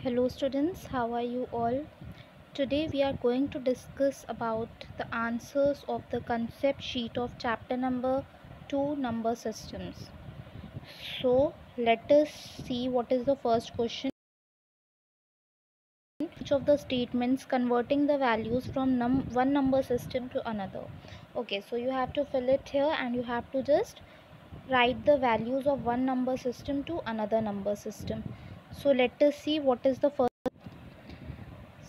Hello students, how are you all? Today we are going to discuss about the answers of the concept sheet of chapter number 2, number systems. So let us see what is the first question. Each of the statements converting the values from one number system to another. Okay, so you have to fill it here and you have to just write the values of one number system to another number system. So let us see what is the first.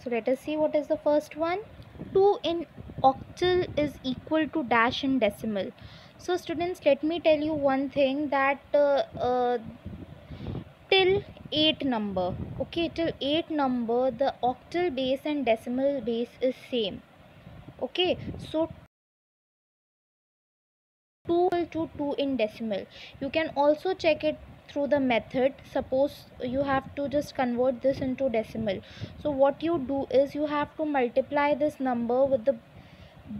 So let us see what is the first one. 2 in octal is equal to dash in decimal. So students, let me tell you one thing that till 8 number, okay, till 8 number the octal base and decimal base is same. Okay, so 2 equal to 2 in decimal. You can also check it through the method. Suppose you have to just convert this into decimal. So what you do is you have to multiply this number with the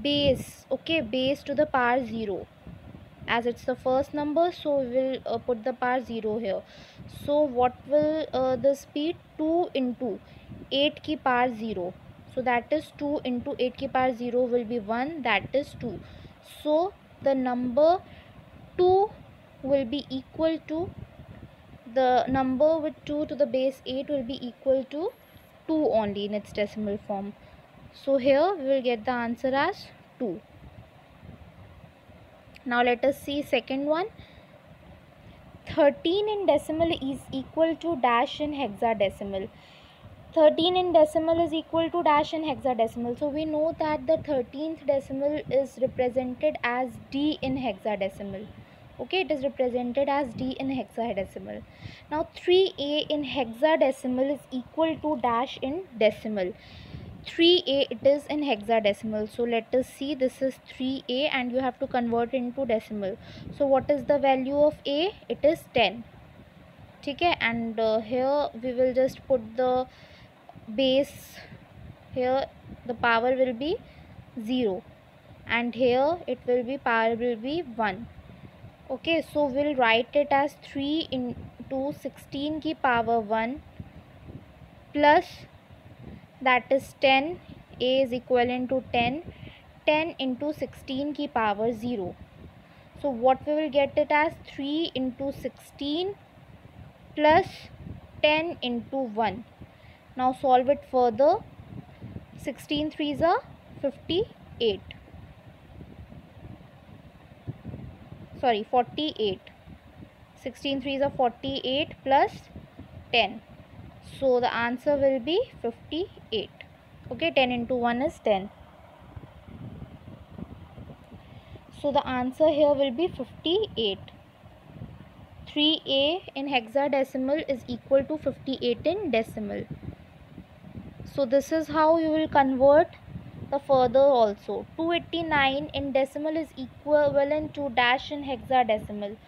base, okay, base to the power 0, as it's the first number, so we will put the power 0 here. So what will this be? 2 into 8 ki power 0, so that is 2 into 8 ki power 0 will be 1, that is 2. So the number 2 will be equal to the number with 2 to the base 8 will be equal to 2 only in its decimal form. So here we will get the answer as 2. Now let us see second one. 13 in decimal is equal to dash in hexadecimal. 13 in decimal is equal to dash in hexadecimal. So we know that the 13th decimal is represented as D in hexadecimal. Okay, it is represented as D in hexadecimal. Now 3a in hexadecimal is equal to dash in decimal. 3a it is in hexadecimal. So let us see, this is 3a and you have to convert into decimal. So what is the value of a? It is 10. Okay, and here we will just put the base. Here the power will be 0 and here it will be power will be 1. Okay, so we'll write it as 3 into 16 ki power 1 plus, that is 10. A is equivalent to 10. 10 into 16 ki power 0. So what we will get it as 3 into 16 plus 10 into 1. Now solve it further. 16 3s are 58. Sorry, 48. 16 3s are 48 plus 10. So the answer will be 58. Okay, 10 into 1 is 10. So the answer here will be 58. 3a in hexadecimal is equal to 58 in decimal. So this is how you will convert the further also. 289 in decimal is equivalent to dash in hexadecimal.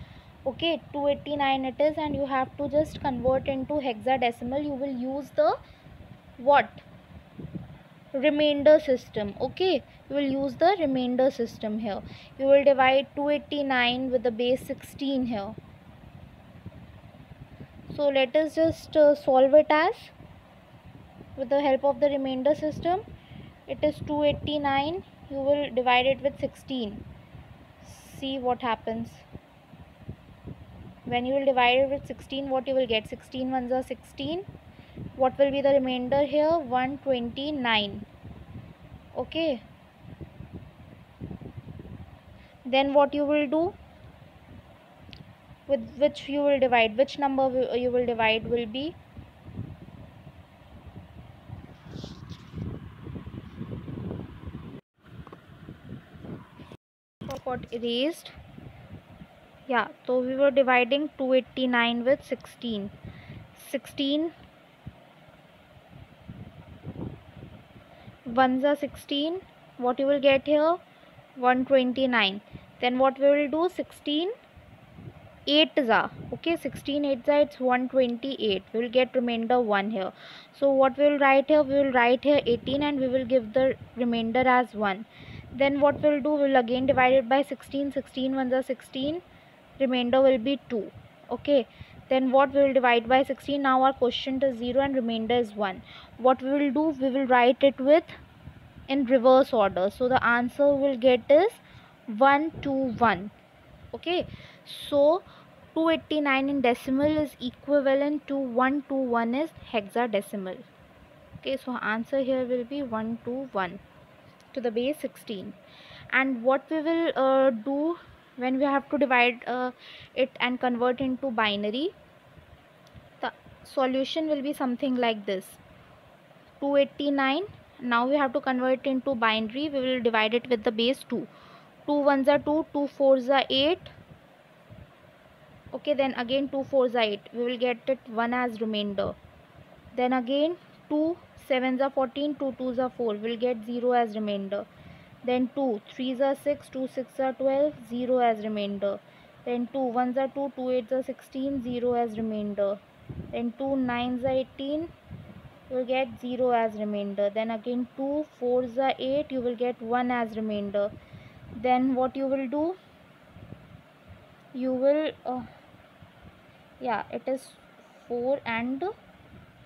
Okay, 289 it is, and you have to just convert into hexadecimal. You will use the what? Remainder system. Okay, you will use the remainder system here. You will divide 289 with the base 16 here. So let us just solve it as with the help of the remainder system. It is 289. You will divide it with 16. See what happens. When you will divide it with 16, what you will get? 16 ones are 16. What will be the remainder here? 129. Okay. Then what you will do? With which you will divide? Which number you will divide will be? Got erased. Yeah, so we were dividing 289 with 16. 16 ones are 16. What you will get here? 129. Then what we will do? 16 8s are, okay, 16 8s are, it's 128. We will get remainder 1 here. So what we will write here? We will write here 18 and we will give the remainder as 1. Then what we will do? We will again divide it by 16. 16 ones are 16. Remainder will be 2. Okay, Then what we will divide by 16? Now our quotient is 0 and remainder is 1. What we will do, we will write it with in reverse order. So the answer we'll get is 121. Okay, so 289 in decimal is equivalent to 121 is hexadecimal. Okay, so answer here will be 121 to the base 16. And what we will do when we have to divide it and convert into binary, the solution will be something like this: 289. Now we have to convert it into binary. We will divide it with the base 2. 2 ones are 2, 2 fours are 8. Okay, then again 2 fours are 8. We will get it 1 as remainder. Then again 2 sevens are 14, 2 twos are 4. We'll get 0 as remainder. Then 2 threes are 6, 2 six are 12, 0 as remainder. Then 2 ones are 2, 2 eights are 16, 0 as remainder. Then 2 nines are 18, you will get 0 as remainder. Then again 2 fours are 8, you will get 1 as remainder. Then what you will do, you will it is 4 and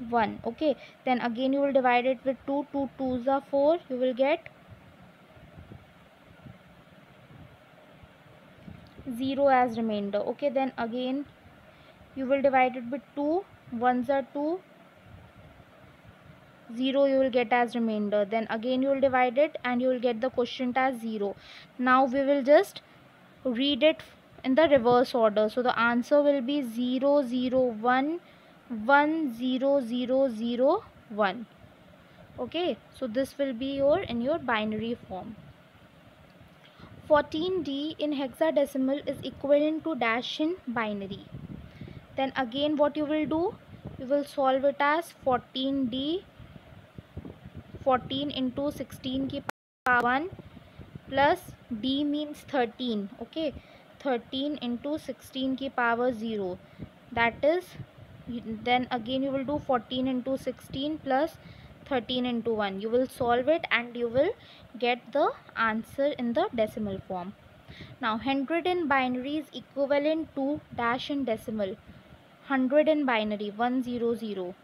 1. Okay, then again you will divide it with 2, 2 twos are 4, you will get 0 as remainder. Okay, then again you will divide it with 2, ones are 2, 0 you will get as remainder. Then again you will divide it and you will get the quotient as 0. Now we will just read it in the reverse order. So the answer will be 0 0 1 1 0 0 0 1. Okay, so this will be in your binary form. 14D in hexadecimal is equivalent to dash in binary. Then again what you will do, you will solve it as 14D, 14 into 16 की power 1 plus D means 13. Okay, 13 into 16 की power 0. That is, then again you will do 14 into 16 plus 13 into 1. You will solve it and you will get the answer in the decimal form. Now 100 in binary is equivalent to dash in decimal. 100 in binary 100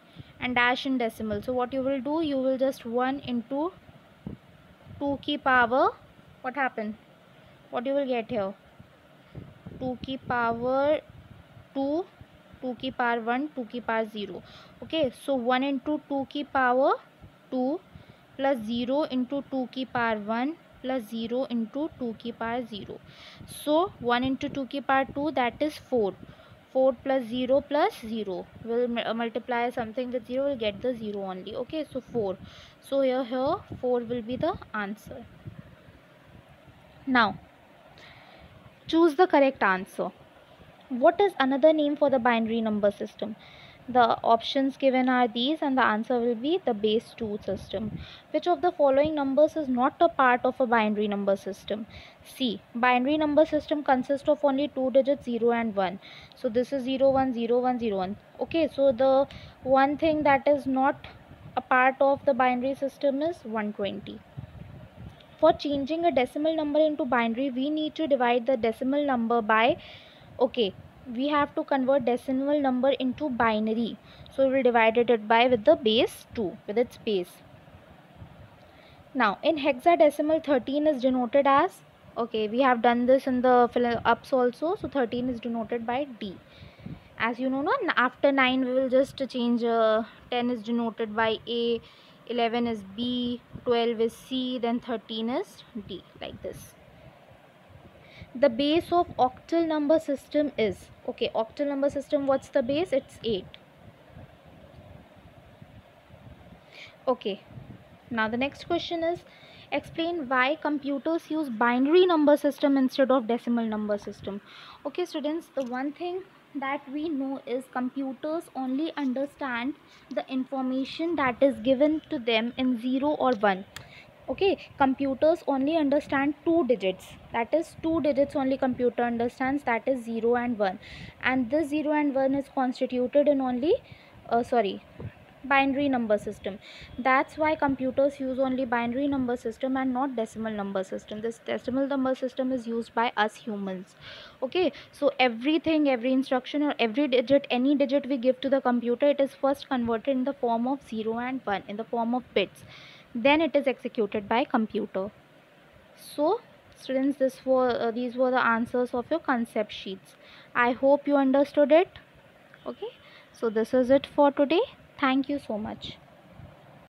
and dash in decimal. So what you will do, you will just 1 into 2 की power, what happened? What you will get here? 2 की power 2, 2 की power 1, 2 की power 0. Okay, so 1 into 2 की power 2 plus 0 into 2 की power 1 plus 0 into 2 की power 0. So 1 into 2 की power 2, that is 4. 4 plus 0 plus 0. We'll multiply something with 0, we'll get the 0 only. Okay, so 4. So here 4 will be the answer. Now, choose the correct answer. What is another name for the binary number system? The options given are these and the answer will be the base 2 system. Which of the following numbers is not a part of a binary number system? C. Binary number system consists of only 2 digits 0 and 1. So this is 0 1 0 1 0 1. Okay, so the one thing that is not a part of the binary system is 120. For changing a decimal number into binary, we need to divide the decimal number by, okay, we have to convert decimal number into binary. So we will divide it by with the base 2, with its base. Now in hexadecimal 13 is denoted as, okay, we have done this in the fill ups also. So 13 is denoted by D. As you know, no, after 9 we will just change 10 is denoted by A, 11 is B, 12 is C, then 13 is D, like this. The base of octal number system is, okay, octal number system, what's the base? It's 8. Okay, now the next question is, explain why computers use binary number system instead of decimal number system. Okay students, the one thing that we know is computers only understand the information that is given to them in 0 or 1. Okay, computers only understand 2 digits, that is 2 digits only computer understands, that is 0 and 1, and this 0 and 1 is constituted in only binary number system. That's why computers use only binary number system and not decimal number system. This decimal number system is used by us humans. Okay, so everything, every instruction or every digit, any digit we give to the computer, it is first converted in the form of 0 and 1, in the form of bits, then it is executed by computer. So students, these were the answers of your concept sheets. I hope you understood it. Okay, so this is it for today. Thank you so much.